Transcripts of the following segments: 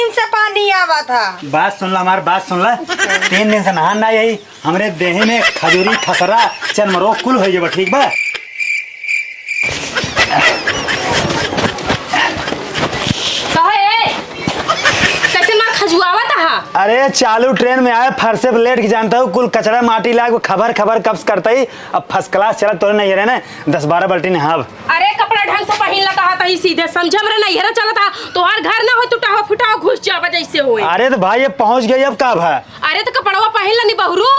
बहिन से पानी आवा था। बात सुन ला, हमारी बात सुन ला। 3 दिन से नहान ना यही हमरे देह में खजूरी खसरा चनमरो कुल हो जाए, ठीक बा। अरे चालू ट्रेन में आए फरसे लेट के जानता हूँ कुल कचरा माटी लाग खबर कब्ज करता ही। अब फर्स्ट क्लास चला तो नहीं रहे ना 10-12 बाल्टी नहाब। अरे कपड़ा ढंग से पहन ला कहा था ही सीधे समझ में नहीं है चला था तो हर घर ना हो टूटा फुटा घुस जावा जैसे होए। अरे तो भाई ये पहुंच गई अब कब है? अरे तो कपड़वा पहन ला नहीं बहरू।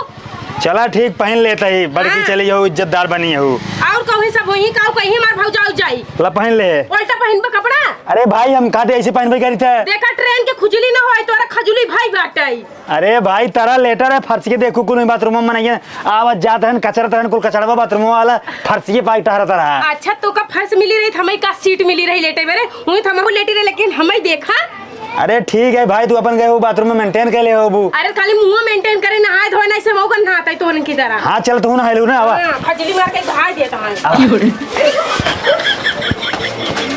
चला ठीक पहन लेता ही बड़की चली जाओ इज्जतदार बनी हो। और कहूँ सब वही कहूँ कहीं मार भाव जाओ जाई ला पहन ले उल्टा पहन पे कपड़ा। अरे भाई हम कहते ऐसे पहन करी थे। देखा ट्रेन के खुजली ना होए तोरा खजुली भाई बाटाई। अरे भाई तारा लेटर है फर्श के देखो कुल बाथरूम में नहीं आवाज जाता है कचरा तरह कुल कचरा बाथरूम वाला फर्श के पाई टहरता रहा। अच्छा तो का फर्श मिली रही हमें का सीट मिली रही लेटे मेरे वही थमा लेटी रहे लेकिन हमें देखा। अरे ठीक है भाई तू अपन गए हो बाथरूम में मेंटेन कर ले हो बू। अरे खाली मुंह मेंटेन करे नहाए धोए नहीं से मौका नहाता है तो की तरह। हाँ चल तू ना हेलू ना आवा खजली मार के घाय देता है।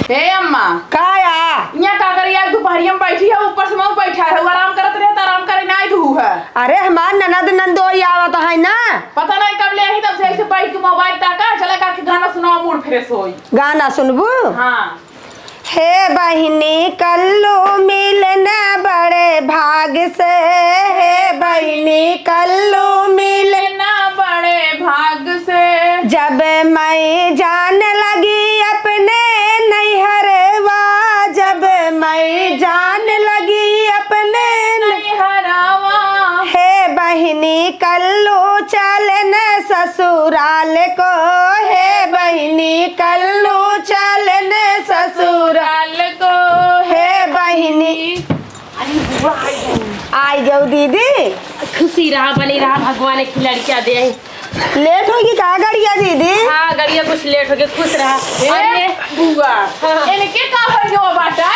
हे अम्मा का या यहाँ का कर यार दोपहरिया में बैठी है ऊपर से मऊ बैठा है वो आराम करत रहे तो आराम करे ना धू है। अरे हमार ननद नंदोई आवत है ना। पता नहीं कब ले आई तब से ऐसे बैठ के मोबाइल ताका चला का के गाना सुनाओ मूड फ्रेश होई। गाना सुनबू? हाँ हे बहिनी कल्लू मिलना बड़े भाग से। हे बहिनी कल्लू मिलना ना बड़े भाग से जब मैं जान लगी अपने नैहरवा। जब मैं जान लगी अपने हरावा हे बहिनी कल्लू चलन ससुराल को। हे बहिनी कल्लू चलन ससुराल को हे बहिनी आई जाओ दीदी। खुशी रहा बनी रहा भगवान की लड़कियां दे। लेट होगी का गड़िया दीदी? हाँ गड़िया कुछ लेट हो गया खुश रहा। अरे बुआ इनके का हो जो बाटा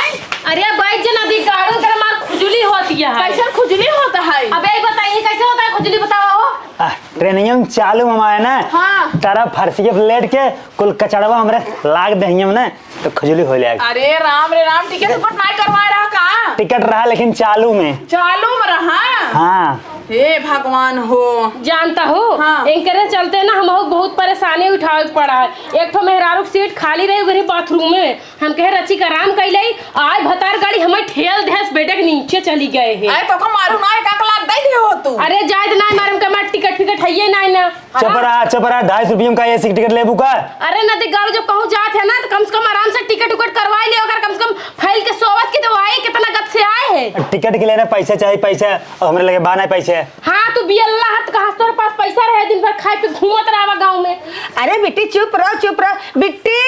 अरे बैठ जना दी गाड़ू तेरा मार खुजली होती है। कैसे खुजली होता है? अबे बताइए कैसे होता है खुजली बताओ। ट्रेनिंग चालू हमारे ना हाँ तारा फर्शी के लेट के कुल कचड़वा हमरे लाग दहियम ना तो खुजली हो जाएगी। अरे राम रे राम टिकट बुक नहीं करवाए रहा का? टिकट रहा लेकिन चालू में। चालू में रहा? हाँ हे भगवान हो जानता हो हाँ। इनकरे चलते ना हम बहुत परेशानी उठावे पड़ा है। एक तो मेहरारू सीट खाली रही गरी बाथरूम में हम कहे रची का आराम कैले आज भतार गाड़ी हमें ठेल देस बेटे के नीचे चली गए है। अरे तो का मारू ना का लाग दे दे हो तू। अरे जायद ना मारम के मार टिकट फिकट है नहीं ना। चपरा 250 रुपये का ऐसी टिकट लेबू का? अरे नदी गाड़ू जब कहूँ जात है ना तो कम से कम आराम से टिकट उकट करवाई ले अगर कम से कम फैल के सोवत की तो आए कितना गत से आए है। टिकट के लिए ना पैसा चाहिए पैसा और हमारे लगे बाना पैसे। हाँ तू बियल्ला हाथ कहा तोरे पास पैसा रहे दिन भर खाए पे घूमत रहा गाँव में। अरे बिट्टी चुप रहो बिट्टी।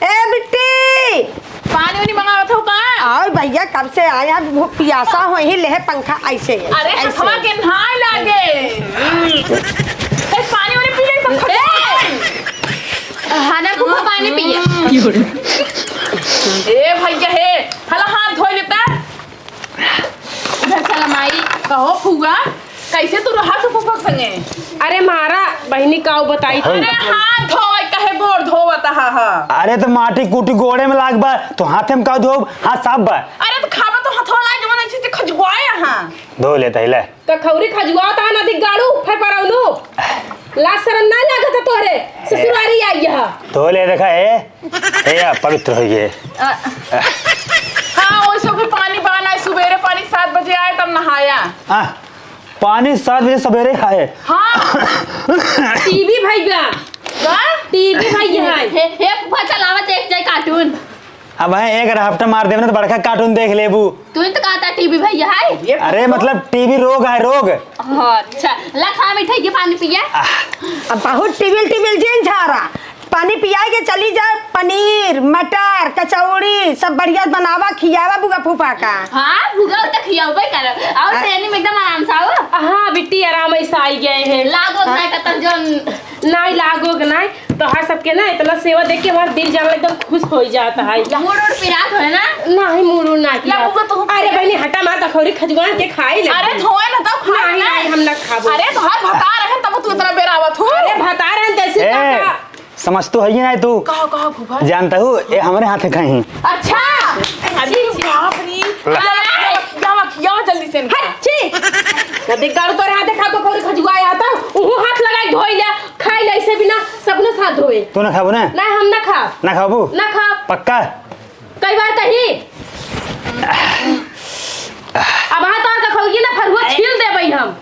ए बिट्टी पानी वानी मंगावत हो का? और भैया कब से आया पियासा हो ही ले पंखा ऐसे। अरे हवा के नहाए लागे पानी वानी पी ले सब खाना को पानी पिए। ए भैया हे हला हाथ धो लेता चला माई कहो फुगा कैसे तू रहा तू फुफक संगे? अरे मारा बहनी काऊ बताई। अरे हाथ धोए कहे बोर धोवत हा। अरे तो माटी कूटी गोड़े में लाग बा तो हाथे में का धो हाथ साफ बा। अरे तो खावा तो हथौला जमाना चीज खजवाए हां धो लेता हिला तो खौरी खजवा ता नदी गाड़ू फर परौनु ला शरम ना लागत है तोरे ससुरारी आई है। धो ले देखा ए पवित्र हो गए। हां ओइसो भी पानी बाना सुबेरे पानी 7 बजे आए तब नहाया। पानी 7 बजे सवेरे आए। हाँ टीवी भैया टीवी भैया हे फूफा चलावा देख जाए कार्टून। अब है एक हफ्ता मार देवे ना तो बड़का कार्टून देख लेबू। तू तो कहता टीवी भैया है। अरे मतलब टीवी रोग है रोग। अच्छा ला खा मिठाई के पानी पिया। अब बहुत टिबिल जिन झारा पानी पियाएगे चली जा। पनीर मटर कचौड़ी सब बढ़िया बनावा खियावा बुआ फूफा का। हाँ भूगा तो खियावे कर और ट्रेन में एकदम आराम से आओ। हाँ बिट्टी आराम ऐसा आई गए हैं। लागो ना कतन जन नहीं लागो नहीं तो हर सबके ना इतना सेवा देख के हमारा दिल जान एकदम खुश हो जाता है। मूड और पिरात है ना नहीं मुरू ना किया। अरे बहनी हटा मार खौरी खजवान के खाई ले। अरे धोए ना तब खा नहीं हम ना खाबो। अरे तो हर भता रहे तब तू इतना बेरावत हो। अरे बता रहे हैं जैसे समझ तो है ही नहीं तू। कहो फूफा जानता हूँ ये हमारे हाथ कहीं। अच्छा अरे बाप रे देख गाड़ू तोरे हाथ देखा कौरी खजुआ आता उहु हाथ लगाई धोई ले खाई ले ऐसे बिना सबने साथ धोए। तू ना खाबू ना? ना हम ना खा। ना खाबू? ना खा। पक्का? कई बार कही अब हाथ और का खौगी ना फरुआ छील देबई हम।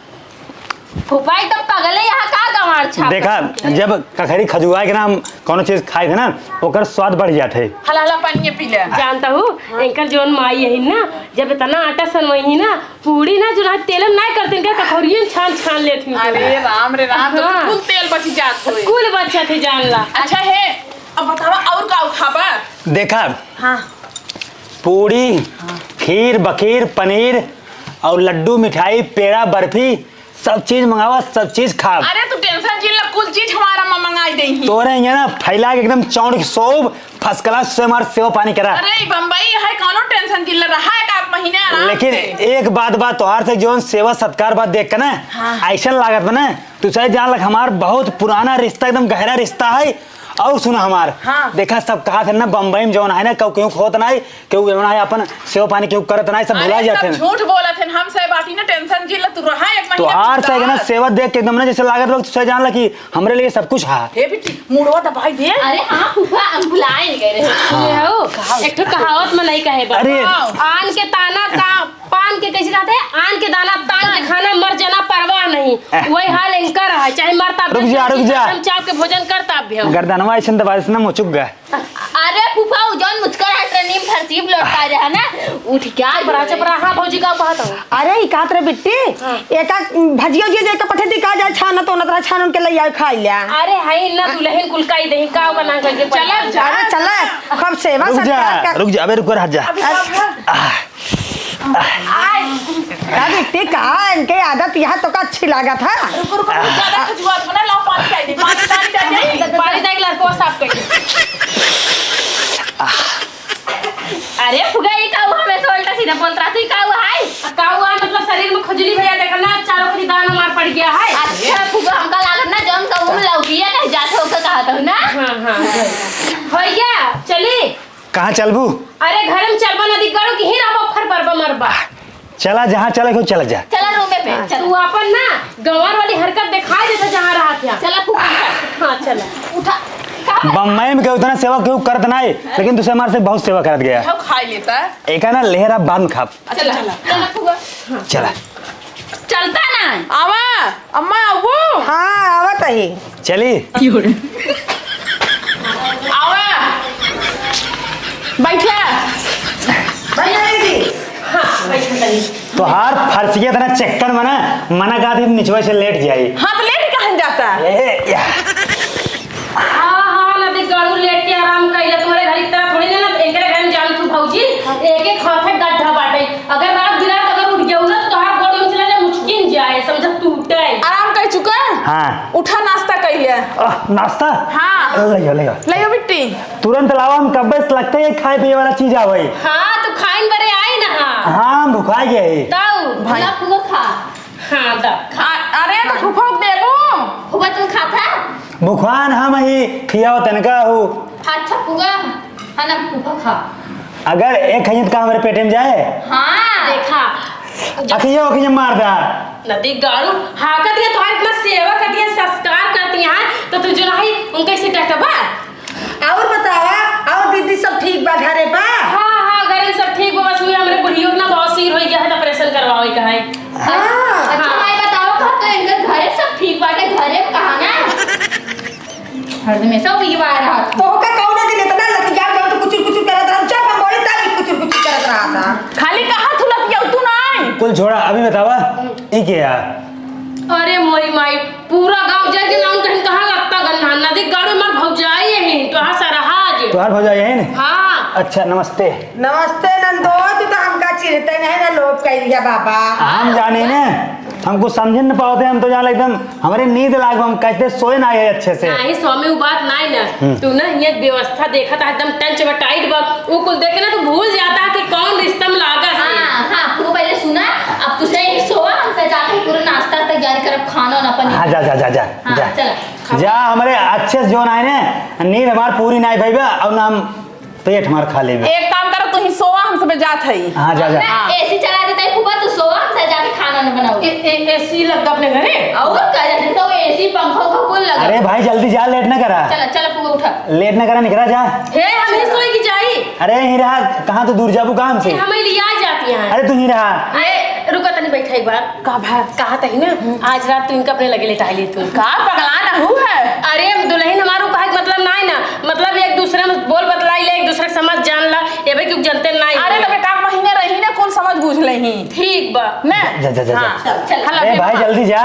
फूफा एकदम पगले यहाँ का गंवार छाप। देखा जब कखरी खजुआ के नाम कोनो चीज खाए थे ना ओकर स्वाद बढ़ जाते। हला हला पानी पी ले। जानता हूँ इनकर जोन माई है ना जब इतना आटा सनवही ना पूरी ना जो तेलम ना करते इनका कखोरियन छान छान लेती। अरे राम रे राम तो हाँ। कुल तेल बची जात होए। कुल बच्चा थे जान ला। अच्छा है अब बतावा और का खाबा? देखा हाँ पूरी खीर बखीर पनीर और लड्डू मिठाई पेड़ा बर्फी सब चीज मंगावा सब चीज खा। अरे तू टेंशन जिन ला कुल चीज हमारा मां मंगाई दे ही। तोरे यहाँ ना फैला के एकदम चौड़ के सोब फर्स्ट क्लास से हमारे सेवा पानी करा। अरे बम्बई है कौनो टेंशन जिन ला रहा है का महीने आराम लेकिन से। एक बात तोहार से जो सेवा सत्कार बात देख कर ना ऐसा लागत बा ना तू चाहे जान लग हमार बहुत पुराना रिश्ता एकदम गहरा रिश्ता है। और सुना हमार हाँ। देखा सब कहा थे ना बम्बई में जौन है ना क्यों होत ना क्यों है अपन सेवा पानी क्यों करत ना सब भुला अरे जाते सब हैं। झूठ बोला थे हम से बाटी ना टेंशन जिन ला तू रहा एक तो महीने। हार से ना सेवा देख के एकदम ना जैसे लागत लोग तुझे जान ला कि हमरे लिए सब कुछ है। हे बेटी मुड़वा दबाई दे। अरे हाँ फूफा हम भुलाए नहीं गए रहे। ये हो एक ठो कहावत में नहीं कहे बा। अरे। आन के ताना का पान के कैसे कहते हैं आन के दाना तान के खाना मर जाना परवाह नहीं। वही हाल इनका रहा चाहे मरता रुक जा। हम चाप के भोजन करता भी हम। गर्दनवा ऐसे दबा से ना मुचुक गए। अरे फूफा वो जौन मुस्कुरा ट्रेनिंग फरसीब लौटा रहा ना उठ क्या बड़ा चपरा हाँ भौजी का कहता हूँ। अरे ही कात रे बिट्टी एका भजियो जे जे का पठे दिखा जा छाना तो नतरा छान उनके ले आए खाई लिया। अरे हाय ना दुल्हन कुलकाई दही का का ना करके चला अरे चल खूब सेवा सत्कार कर। रुक जा अबे रुक हट जा। का बिट्टी कहा इनके आदत यहाँ तो का अच्छी लागत है। रुको रुको ज्यादा खजुआत बना लाओ पानी डाल दे पानी डाल दे। पानी दे गिलास को साफ कर। अरे फुगा ये का हुआ मैं तो उल्टा सीधा बोल रहा थी का हुआ है। का हुआ मतलब शरीर में खुजली भैया देखा ना चारों की दाना मार पड़ गया है। अच्छा फुगा हमका लागत ना जौन का मुंह लौकिया नहीं जात होकर कहा था ना। हाँ भैया चली कहाँ चलबू? अरे घर में चलबा नदी गाड़ू की ही राबा फर बरबा मरबा। चला जहाँ चले क्यों चला जा। चला रूम पे चल। तू अपन ना गंवार वाली हरकत दिखाई देता जहाँ रहा था। चला फुगा हाँ चला उठा बम्बई में क्यों उतना सेवा क्यों करत ना है लेकिन तुझसे हमारे से बहुत सेवा करत गया। खाओ खा लेता है। एक है ना लेहरा बांध खाप। चला चला फुगा चला चलता ना आवा अम्मा वो हाँ आवत ही चली आवा बैठे। तो हार फर्सिया तना चक्कर मना का निचवा से लेट जाए। हाँ तो लेट कहाँ जाता है? हाँ नदी गाड़ू लेट के आराम कइला तुम्हारे घर की तरह थोड़ी ना एकरे घर में जान तू भौजी एक खाथे गड्ढा बाटे अगर रात बिरात अगर उठ गया ना तो तोहार गोड़ में चला जा मुश्किल जाए समझ टूटे। आराम कर चुका? हाँ उठा नाश्ता कर लिया। नाश्ता हाँ ले बिट्टी तुरंत लावा हम कब से लगते है खाए पिए वाला चीज आवे। हाँ तो खाइन बरे आई ना। हाँ हम भुखा गए। दाऊ भाई फुगा खा। हाँ दा अरे तो फुफा को देबो। फुगा तुम खाता भुखान हम ही खियाओ तनका हो। अच्छा फुगा है ना फुगा खा। अगर एक खैत का हमारे पेट में जाए हाँ देखा अखिया अखिया मार दा नदी गाड़ू हाकत है तुम्हारी इतना सेवा करती है संस्कार करती है तो तू जो नहीं उनके से टकबा। और बतावा और दीदी सब ठीक बा घरे बा? हाँ घर में सब ठीक बा बस हुई हमरे बुढ़ियों ना बहुत सिर हो गया है ऑपरेशन करवावे का है। अच्छा भाई बताओ कब तो इनके घरे सब ठीक बाटे घरे कहा ना हर में सब ये आ रहा तो का कौन दिन इतना लतिया गया तो कुछ करत रहा चाप बोली ता कुछ करत रहा था। खाली कहाँ तू लतिया तू ना आई। कुल छोड़ा अभी बतावा ये क्या। अरे मोरी माई पूरा गांव जाके नाम कहीं कहाँ लगता गन्ना नदी गाड़ू मार भौजाई है तो हाँ सारा हाज तुहार हो जाए है ना। हाँ अच्छा नमस्ते। नमस्ते नंदो तू तो हमका चिरते नहीं ना लोग कह दिया बाबा। हम जाने ना हमको समझ न पाते हम तो जान एकदम हमारे नींद लाग हम कहते सोए ना आए अच्छे से। नहीं स्वामी वो बात नहीं ना तू ना ये व्यवस्था देखा था एकदम टंच व टाइट बा वो कुल देखे ना तो भूल जाता है कि कौन रिश्ता में लागा है। हाँ आपको पहले सुना अब तुझे ही सोवा हमसे जाके पूरा नाश्ता तैयार कर खाना ना अपन। हाँ जा जा जा जा हाँ, जा चला। जा हमारे अच्छे से जो ना ना नींद हमार पूरी ना भाई और ना हम पेट हमार खा लेबे। एक काम करो तू ही सोवा हम सब जात है। हाँ जा जा एसी चला देता है फूफा तू सोवा हमसे जाके खाना खाना बनाओ? एसी लगा अपने घरे। और क्या जाने तो एसी पंखा का कुल लगा। अरे भाई जल्दी जा, लेट ना करा। चला चला पुआ उठा। लेट ना करा, निकला जा। हे हम नहीं सोई की जाई। अरे ही रहा, कहाँ तो दूर जाबू काम से। हमें लिया जाती हैं। अरे तू ही रहा। अरे रुको तनी बैठा एक बार। कहा तही ना आज रात तू इनका अपने लगे लेटा ली तू। का पगला ना हूँ है। अरे दुल्हन हमारू कहे मतलब ना ना, मतलब एक दूसरे में बोल बतलाई ले, एक दूसरे समझ जान ला, ये भाई क्यों जनते नहीं। अरे तो बेटा महीने रही ना कौन समझ बूझ लेही। ठीक बा ना जा जा जा, हाँ। जा। चल अरे भाई जल्दी जा।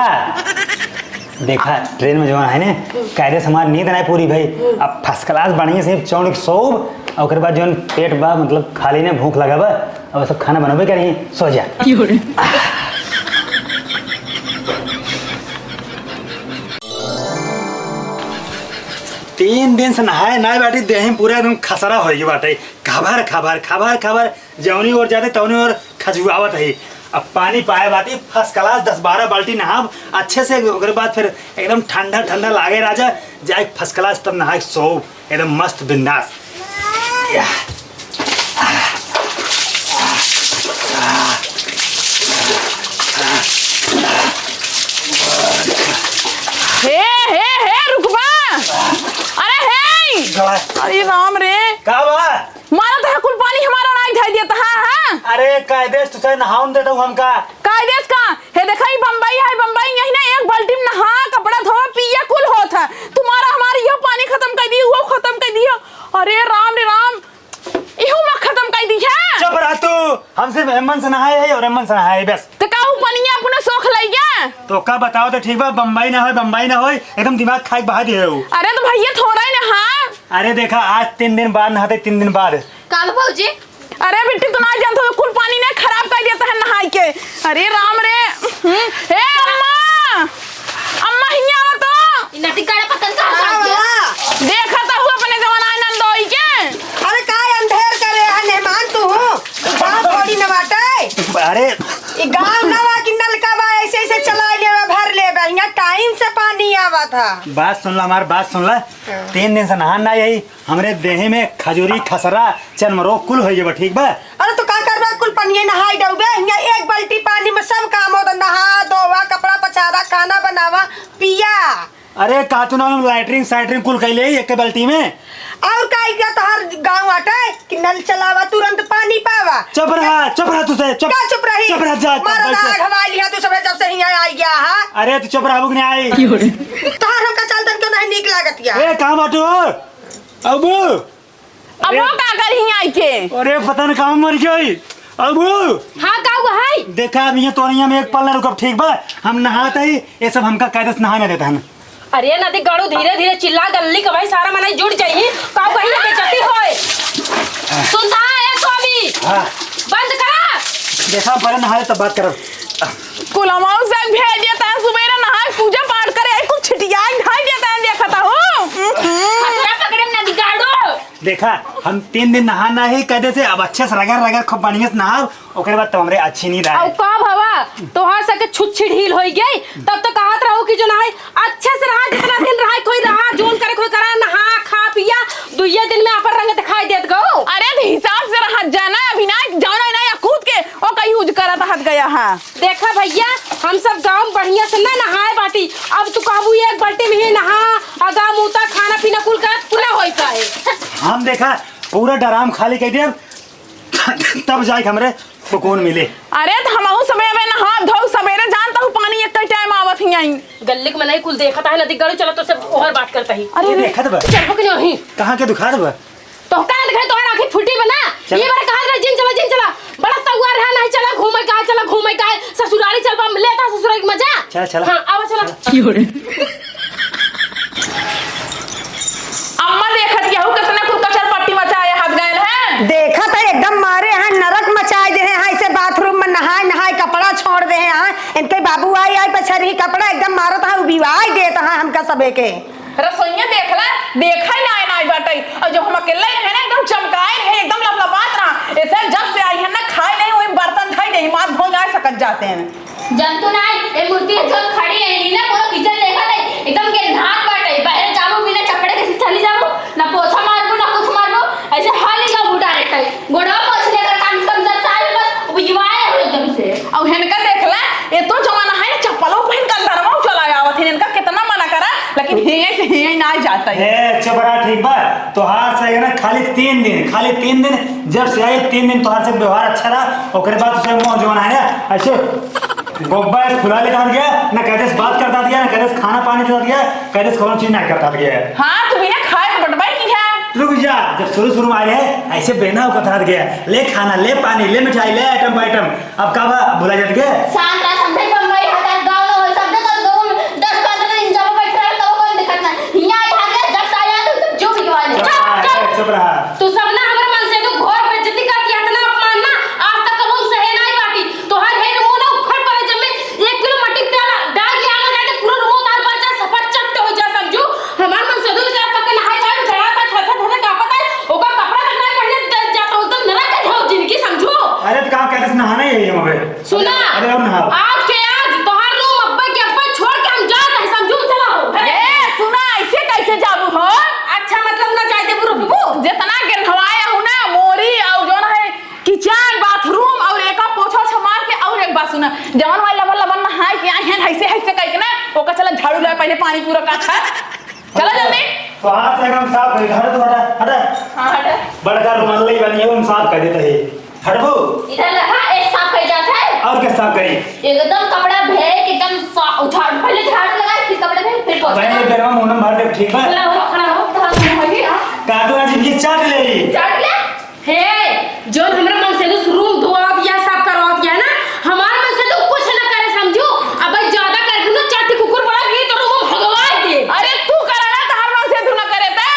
देखा ट्रेन में जो है ना कायदे से हमारी नींद नहीं पूरी भाई। अब फर्स्ट क्लास बढ़िया से चौड़ सोब और बाद जो पेट बा मतलब खाली ने भूख लगा बा, अब सब खाना बनबे करी, सो जा। 3 दिन से नहाए ना बाटी, देह पूरा एकदम खसरा हो गई बाटे। खबर खबर खबर खबर जौनी और जाते तौनी और खजुआवत है। अब पानी पाए बाटी फर्स्ट क्लास 10-12 बाल्टी नहाब अच्छे से, ओकर बाद फिर एकदम ठंडा ठंडा लागे राजा जाए फर्स्ट क्लास, तब नहाए सो एकदम मस्त बिंदास। हे रुकबा। अरे हे अरे राम रे का बा? मारा तो है कुल पानी हमारा नाक ढाई दिया था। हाँ अरे कायदे से तुझे नहाऊं देता हूँ हमका। कायदेस का हे देखा ही बम्बई है, बम्बई यही ना एक बाल्टी में नहा कपड़ा धोवा पिया कुल होत है। तुम्हारा हमारी यो पानी खत्म कर दी, वो खत्म कर दिया। अरे राम रे राम इहो में खत्म कर दी है। चुप रह तू, हम सिर्फ एमन से नहाए है और एमन से नहाए है बस। तो काऊ पनिया अपने सोख लइया। तो का बताओ तो ठीक बा, बम्बई ना हो बम्बई ना हो, एकदम दिमाग खाई बहा दिए हो। अरे तो भैया थोड़ा ही नहा। अरे देखा आज 3 दिन बाद नहाते, 3 दिन बाद। काम भौजी अरे बेटी तू ना जानते हो कुल पानी ने खराब कर दिया है नहाई के। अरे राम रे हे अम्मा अम्मा हिया आवा तो नटी काड़ा पतन का साथ देखा तो हुआ अपने जमाना नंदोई के। अरे काय अंधेर करे है मेहमान तू गाँव थोड़ी न बाटे। अरे ई गाँव नवा की नलका बा ऐसे ऐसे चला ले भर ले यहाँ टाइम से पानी आवा था। बात सुन ला, हमारी बात सुन ला। 3 दिन से नहान ना यही हमरे देह में खजूरी खसरा चर्मरोग कुल हो जाए, ठीक बा। अरे तो का करबा कुल पानी नहाई डूबे यहाँ एक बाल्टी पानी में सब काम होता, नहा धोवा कपड़ा पसारा खाना बनावा पिया। अरे का तू ना लैटरिन साइटरिन कुल कैले एक बाल्टी में। और का इतना तो हर गाँव आटे कि नल चलावा तुरंत पानी पावा। चुप रहा तुझे, क्या चुप रही? चुप रह जा। मारा राग हवा लिया तू सब जब से यहाँ आई गया है। अरे तू चुप रहा बुक नहीं आई। तहार हमका चलतन क्यों नहीं नीक लागत या? ए कहाँ बाटू अब अब वो का कर ही आई के। अरे पता नहीं कहाँ मर गई अब। हाँ का हुआ है? देखा अब यहाँ तोरिया में एक पल ना रुकब, ठीक बा। हम नहाते ही ये सब हमका कायदे से नहाने देता है। अरे नदी गड़ू धीरे धीरे चिल्ला गल्ली का भाई सारा मनाई जुड़ जाई का कहीं ना बेचती होए। सुनता है तो अभी हाँ बंद करा। देखा पहले नहाए तब बात करो। कुल अमाउंट से भेज देता है सुबह नहा पूजा पाठ करे कुछ छिटिया ढाई देता है देखा था हो। हसरा पकड़े नदी गाड़ो। देखा हम 3 दिन नहाना ही कहते थे, अब अच्छे से रगड़ रगड़ खूब पानी से नहाओ, ओकर बाद तो हमरे अच्छी नींद और आए। का भवा तोहार सके छुच्छी ढील होई गई तब तो कहत रहो कि जो नहाए अच्छे से रहा, जितना दिन रहा कोई रहा, जोन करे कोई करा, नहा खा पिया 2 दिन में अपन रंग दिखाई देत गो। अरे तो हिसाब से रहा जाना अभी ना जाना ना या कूद के और कहीं यूज करा था हट गया। हाँ देखा भैया हम सब गाँव बढ़िया से ना नहाए बाटी, अब तू कहबू एक बाल्टी में ही नहा अगा मुता खाना पीना कुल कर पूरा होई पाए। हम देखा पूरा डराम खाली कह दिया तब जाके हमरे सुकून मिले। अरे तो हम समय में नहा धो सवेरे जानता हूँ पानी एक टाइम आवत ही आई। गल्ली के मनाई कुल देखा था नदी गड़ू चला तो सब ओहर बात करता ही। अरे देखा बा चल हो कि नहीं कहाँ के दुखा बा तो का दिखाई तो आंखें फुटी बना ये बार कहा रे जिन चला बड़ा तगुआ रहा नहीं चला घूमे का ससुराली चल पा लेता ससुराल की मजा। चल चल हां आवा चला। अम्मा देखत यहू कितने कुल कचर पट्टी मचाए हाथ गए हैं। देखा था एकदम मारे हैं नरक मचाए दे हैं ऐसे बाथरूम में नहाए कपड़ा छोड़ दे हैं। इनके बाबू आई पछरी कपड़ा एकदम मारो था विवाह देता है हमका सबे के। रसोइया देखला देखा ही ना बाटे और जब हम अकेले है ना एकदम चमकाए रहे एकदम लपलपात रहा ऐसे जब से आई है ना खाए नहीं वही बर्तन खाई नहीं मार धो जाए सकत जाते हैं। जनतु नाई ए मूर्ति जो खड़ी है नी ना पूरा किचन देखा नहीं एकदम के ढाक बाटे बाहर जाबो बिना चपड़े के चली जाबो ना पोछा मारबो ना कुछ मारबो ऐसे हाली का बूटा रहता है गोड़ा पोछने का काम कम 10 साल बस विवाह हो एकदम से। और हेनका देखला ये पहना जाता है। ए चबरा ठीक बा तोहार से है ना खाली 3 दिन जब से आई 3 दिन तोहार से व्यवहार अच्छा रहा ओकरे बाद उसे मुंह जवान आया ऐसे गोब्बर खुला ले कर गया ना कहते से बात करता दिया ना कहते से खाना पानी देता दिया कहते से कौन चीज ना करता दिया। हाँ तू बिना खाए बटवाई नहीं है। रुक जा जब शुरू में आए हैं ऐसे बेना कथा गया ले खाना ले पानी ले मिठाई ले आइटम बाइटम अब का भुला जात गया शांत रह समझे बम्बई हटा गांव ना होय शब्द कर दो 10-15 दिन जब बैठ रहा तो कोई दिक्कत नहीं यहां आ गया जब साया तो जो भी वाले चुप रहा तू सब ना हमरे मन से तो घोर बेइज्जती का किया इतना अपमान ना आज तक कबो सहे नहीं बाटी तोहर हे मुंह ना उखड़ पड़े जब में 1 किलो मट्टी तेल डाल के आग लगा दे पूरा मुंह तार पर जा सफर चट हो जा समझू हमार मन से दूर जा पक नहाई जाए गया था थथे का पता है ओका कपड़ा लगना पहले जाता हूं तो नरक के हो जिनकी समझू। अरे तो कहां कहते से नहाना ही है यहाँ पे सुना अरे और नहा आज के आज तोहर रूम अब्बा के अब्बा छोड़ के हम जा रहे समझू चला हो ए सुना ऐसे कैसे जाबू हो। अच्छा मतलब ना जाए दे बुरु जितना गिरवाया हूं ना मोरी और जो है किचन बाथरूम और एक पोछा छमार के और एक बात सुना जवन वाला लबन नहाए के आई हैं ऐसे कह के ना ओका चला झाड़ू ले पहले पानी पूरा का अच्छा चला जल्दी तो हाथ से एकदम साफ कर घर तो हटा हां हटा बड़का रुमाल ले बनी है साफ कर देता है हटबो इधर लगा एक साफ कर जाता है और क्या साफ करी एकदम कपड़ा भेज एकदम उठाड़ पहले झाड़ू लगा फिर कपड़े भेज फिर पोछा भाई बेरवा मुंह भर दे ठीक बा खड़ा हो काटो आज ये चाट ले झाड़ ले हे जो हमरा मन से तो रूम धोआ दिया साफ करवा दिया ना हमारे मन से तो कुछ ना करे समझू अब ज्यादा कर दूं ना चाटी कुकुर बड़ा भी तो रूम भगवा दे अरे तू करा ना तो हर मन से तू ना करे ता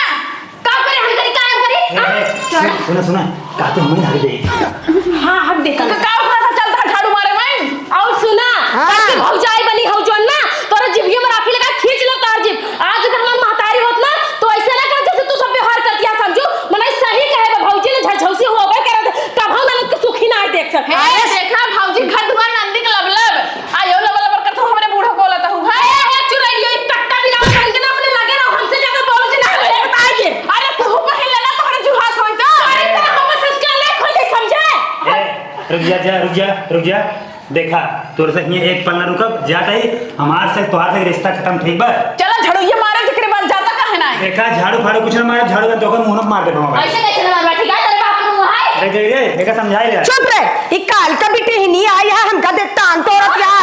का करे हम करी काम करी सुना काटो मुंह हट दे हां हम देख का उठा चलता झाड़ू मारे मैं और सुना ताकि भौजाई बनी हो जो ना तोरा जिभिया में राखी लगा खींच लो तार जिभ आज अगर हम महतारी होत ना तो ऐसे ना कर जैसे तू सब व्यवहार करतिया समझू मने सही कहे भौजी ने झझौसी होबे करे तब हम ननद के सुखी ना देख सके अरे देखा भौजी घर दुआर नंदी के लबलब आयो लबलब कर तो हमरे बूढ़ो बोलत हूं ए चुरैलिया कट्टा भी ना बन के ना अपने लगे ना हमसे ज्यादा बोलो जी ना मेरे बताइए अरे तू पहले लेला तोहरे जुहास होई तो अरे तो हम संस्कार ले खोल के समझे रुक जा देखा तोर से ये एक पल ना रुकब जाट है हमार से तोहार से रिश्ता खत्म ठीक बा चला झाड़ू मारे जिकरे बाद जाता काहे ना देखा झाड़ू फाड़ू कुछ ना मारे झाड़ू का तोकर मुंह मार दे दूंगा ऐसे कैसे मारवा ठीक है तेरे बाप को है अरे दे रे देखा समझाई ले चुप रे ये काल का बेटे ही नहीं आई है हमका दे टांग तोड़त या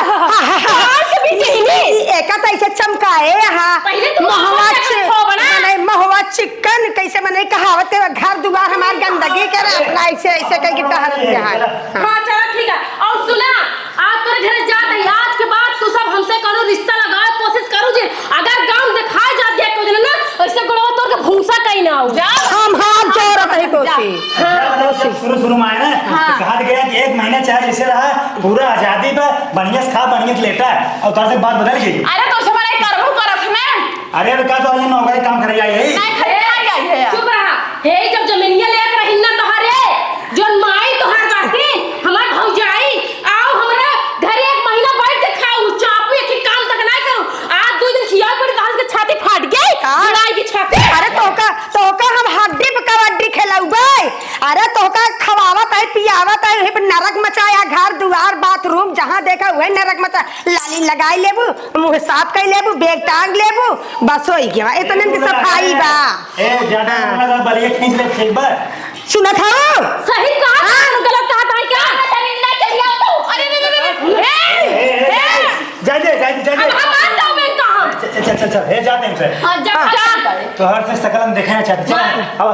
काल का बेटे ही नहीं एका तो ऐसे चमकाए यहाँ पहले तू महवा खो बना। नहीं महवा चिकन कैसे मने कहावत है घर दुआर हमार गंदगी करे अपना ऐसे कह के टहर दिया है हां चलो ठीक है और सुना आज तोरे घरे जात है आज के बाद तू सब हमसे करो रिश्ता लगाए कोशिश करू जे अगर गांव दिखा जा दे को दिन ना ऐसे गड़वा तोर के भूसा कहीं ना हो हम हाथ जोड़त है कोसी शुरू में आया ना कहा गया कि 1 महीना चाहे जैसे रहा पूरा आजादी पर बढ़िया से खा बढ़िया से लेटा और तार से बात बदल गई अरे तो से मारे करबो करत ना अरे का तो ये नौकरी काम करे आई है नहीं खरीद आई है चुप रहा हे जब जमीनिया लेकर रही ना तोहरे जोन माई तोहर बाटे हमार भौजाई आओ हमरा घरे 1 महीना बैठ के खाऊ चापू एक काम तक ना करू आज 2 दिन खिया पड़ी दाल के छाती फाट गई लड़ाई की छाती अरे तोका हम हड्डी पे कबड्डी खेलौबे अरे तोका खवावत है पियावत है वही नरक मचाया घर दुआर बाथरूम जहाँ देखा वही नरक मचा लाली लगाई लेबू मुंह साफ कर लेबू बेग टांग लेबू बस होई गया इतने की सफाई बा ए ज्यादा लगा बलिए खींच ले ठीक बा सुनत हो सही कहा गलत कहा था क्या जमीन ना चलिया तो अरे जा दे हम मान जाओ मैं कहा चल हे जाते हैं से हां जा तो हर से सकलम देखना चाहते चल अब